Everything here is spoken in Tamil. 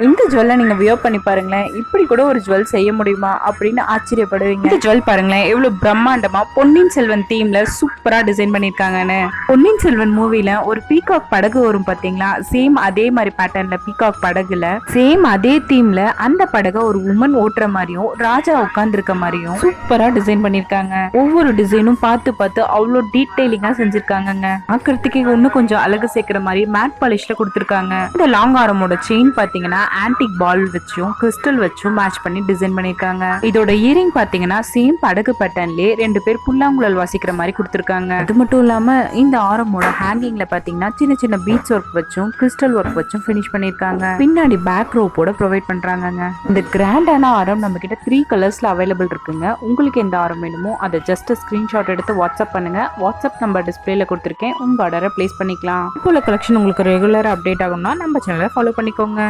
இந்த ஜுவல்ல நீங்க வியர் பண்ணி பாருங்களேன், இப்படி கூட ஒரு ஜுவல் செய்ய முடியுமா அப்படின்னு ஆச்சரியப்படுவீங்க. இந்த ஜுவல் பாருங்களேன் எவ்வளவு பிரம்மாண்டமா பொன்னியின் செல்வன் தீம்ல சூப்பரா டிசைன் பண்ணிருக்காங்கன்னு. பொன்னியின் செல்வன் மூவில ஒரு பீகாக் படகு வரும் பாத்தீங்களா, சேம் அதே மாதிரி பேட்டர்ன்ல பீகாக் படகுல சேம் அதே தீம்ல அந்த படகை ஒரு உமன் ஓட்டுற மாதிரியும் ராஜா உட்கார்ந்து இருக்க மாதிரியும் சூப்பரா டிசைன் பண்ணிருக்காங்க. ஒவ்வொரு டிசைனும் பார்த்து பார்த்து அவ்வளவு டீடைலிங்கா செஞ்சிருக்காங்க. ஆக்கிறதுக்கு இன்னும் கொஞ்சம் அழகு சேர்க்கிற மாதிரி மேட் பாலிஷ்ல கொடுத்திருக்காங்க. இந்த லாங் ஆரமோட செயின் பாத்தீங்கன்னா ஆன்டிக் பால் வச்சும் கிறிஸ்டல் வச்சும் மேட்ச் பண்ணி டிசைன் பண்ணிருக்காங்க. இதோட இயரிங் பாத்தீங்கன்னா சேம் படகு பேட்டர்ன்லயே 2 பேர் புல்லாங்குழல் வாசிக்கிற மாதிரி கொடுத்திருக்காங்க. அது மட்டும் இல்லாம இந்த ஆரமோட ஹேங்கிங்ல பாத்தீங்கன்னா சின்ன சின்ன பீட்ஸ் ஒர்க் வச்சும் கிறிஸ்டல் ஒர்க் வச்சும் பினிஷ் பண்ணிருக்காங்க. பின்னாடி பேக் ரோப்போட ப்ரொவைட் பண்றாங்க. இந்த கிராண்டான ஆரம் நம்ம கிட்ட 3 கலர்ஸ்ல அவைலபிள் இருக்குங்க. உங்களுக்கு எந்த ஆரம் வேணுமோ அதை ஜஸ்ட் ஸ்கிரீன்ஷாட் எடுத்து வாட்ஸ்அப் பண்ணுங்க. வாட்ஸ்அப் நம்பர் டிஸ்பிளேல கொடுத்துருக்கேன், உங்க ஆர்டரை பிளேஸ் பண்ணிக்கலாம். போல கலெக்ஷன் உங்களுக்கு ரெகுலரா அப்டேட் ஆகும்னா நம்ம சேனலை ஃபாலோ பண்ணிக்கோங்க.